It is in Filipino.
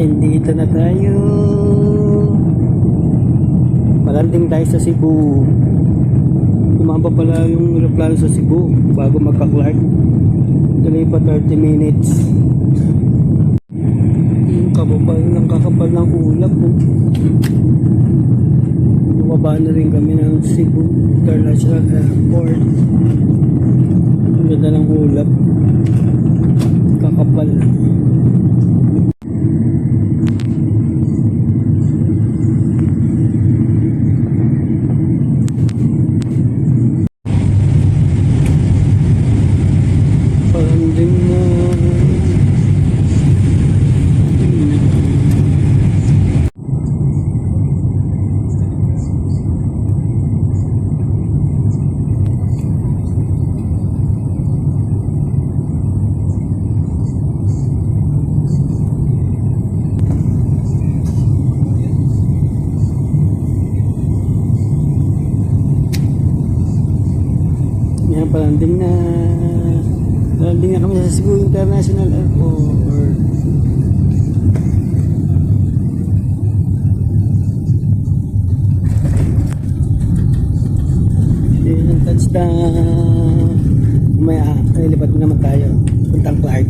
Dito na tayo. Parating tayo sa Cebu. Tumamba pala yung aeroplano sa Cebu bago magka-Clark. Tuloy pa 30 minutes. Yung kababal ng kakapal ng ulap po. Bumaba na rin kami ng Cebu International Airport. Ang ganda ng ulap. Kakapal. Paranding na. Yan, palanding na. Palanding na kami sa Cebu International Airport. Yan ang touchdown. May lilipat naman tayo. Puntang Clark.